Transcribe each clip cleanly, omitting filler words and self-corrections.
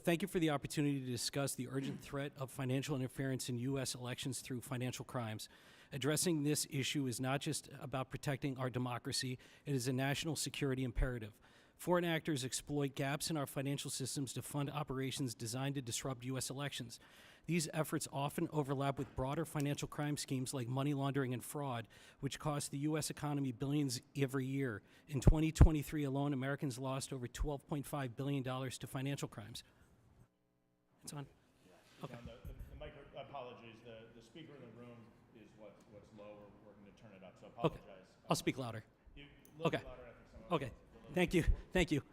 Thank you for the opportunity to discuss the urgent threat of financial interference in U.S. elections through financial crimes. Addressing this issue is not just about protecting our democracy, it is a national security imperative. Foreign actors exploit gaps in our financial systems to fund operations designed to disrupt U.S. elections. These efforts often overlap with broader financial crime schemes like money laundering and fraud, which cost the U.S. economy billions every year. In 2023 alone, Americans lost over $12.5 billion to financial crimes. It's on? Okay. The micro, apologies, the speaker in the room is what's low. We're going to turn it up, so apologize. Okay. I'll speak louder. Okay. Okay. Okay. Thank you. Thank you.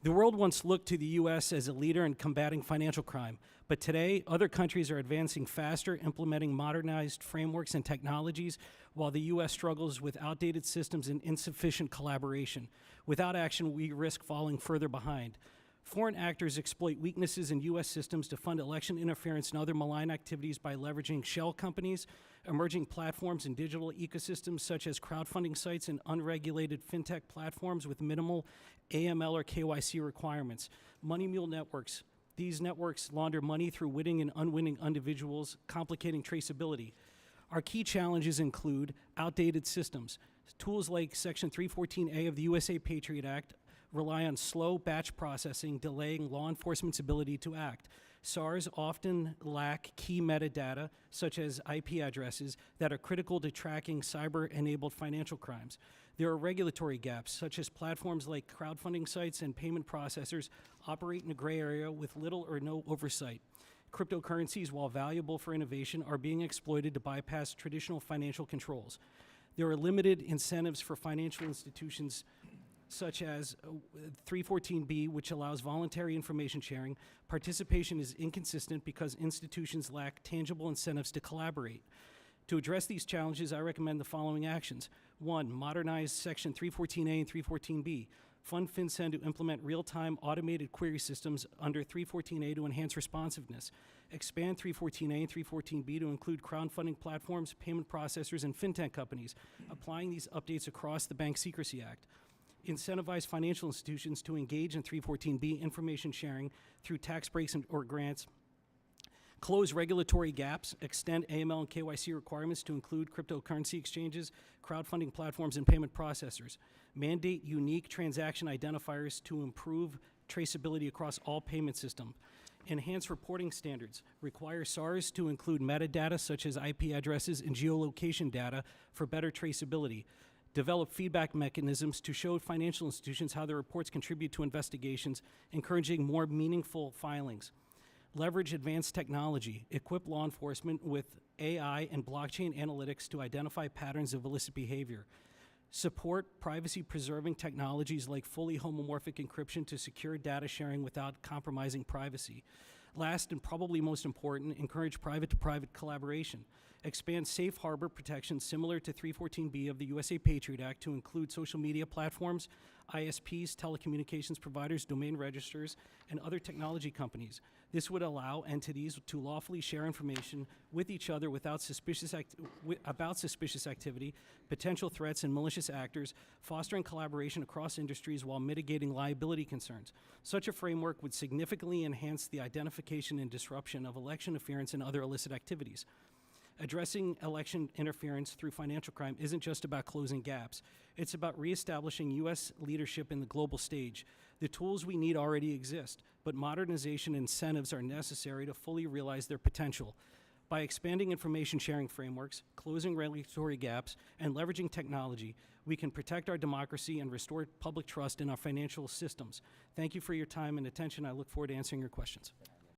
The world once looked to the U.S. as a leader in combating financial crime, but today other countries are advancing faster, implementing modernized frameworks and technologies, while the U.S. struggles with outdated systems and insufficient collaboration. Without action, we risk falling further behind. Foreign actors exploit weaknesses in U.S. systems to fund election interference and other malign activities by leveraging shell companies, emerging platforms and digital ecosystems such as crowdfunding sites and unregulated fintech platforms with minimal AML or KYC requirements. Money mule networks. These networks launder money through witting and unwitting individuals, complicating traceability. Our key challenges include outdated systems. Tools like Section 314A of the USA Patriot Act rely on slow batch processing, delaying law enforcement's ability to act. SARs often lack key metadata, such as IP addresses, that are critical to tracking cyber-enabled financial crimes. There are regulatory gaps, such as platforms like crowdfunding sites and payment processors operate in a gray area with little or no oversight. Cryptocurrencies, while valuable for innovation, are being exploited to bypass traditional financial controls. There are limited incentives for financial institutions such as 314B, which allows voluntary information sharing. Participation is inconsistent because institutions lack tangible incentives to collaborate. To address these challenges, I recommend the following actions. 1, modernize Section 314A and 314B. Fund FinCEN to implement real-time automated query systems under 314A to enhance responsiveness. Expand 314A and 314B to include crowdfunding platforms, payment processors, and fintech companies, applying these updates across the Bank Secrecy Act. Incentivize financial institutions to engage in 314B information sharing through tax breaks or grants. Close regulatory gaps, extend AML and KYC requirements to include cryptocurrency exchanges, crowdfunding platforms, and payment processors. Mandate unique transaction identifiers to improve traceability across all payment systems. Enhance reporting standards. Require SARs to include metadata such as IP addresses and geolocation data for better traceability. Develop feedback mechanisms to show financial institutions how their reports contribute to investigations, encouraging more meaningful filings. Leverage advanced technology. Equip law enforcement with AI and blockchain analytics to identify patterns of illicit behavior. Support privacy-preserving technologies like fully homomorphic encryption to secure data sharing without compromising privacy. Last and probably most important, encourage private-to-private collaboration. Expand safe harbor protections similar to 314B of the USA Patriot Act to include social media platforms, ISPs, telecommunications providers, domain registers, and other technology companies. This would allow entities to lawfully share information with each other without about suspicious activity, potential threats, and malicious actors, fostering collaboration across industries while mitigating liability concerns. Such a framework would significantly enhance the identification and disruption of election interference and other illicit activities. Addressing election interference through financial crime isn't just about closing gaps. It's about reestablishing U.S. leadership in the global stage. The tools we need already exist, but modernization incentives are necessary to fully realize their potential. By expanding information sharing frameworks, closing regulatory gaps, and leveraging technology, we can protect our democracy and restore public trust in our financial systems. Thank you for your time and attention. I look forward to answering your questions.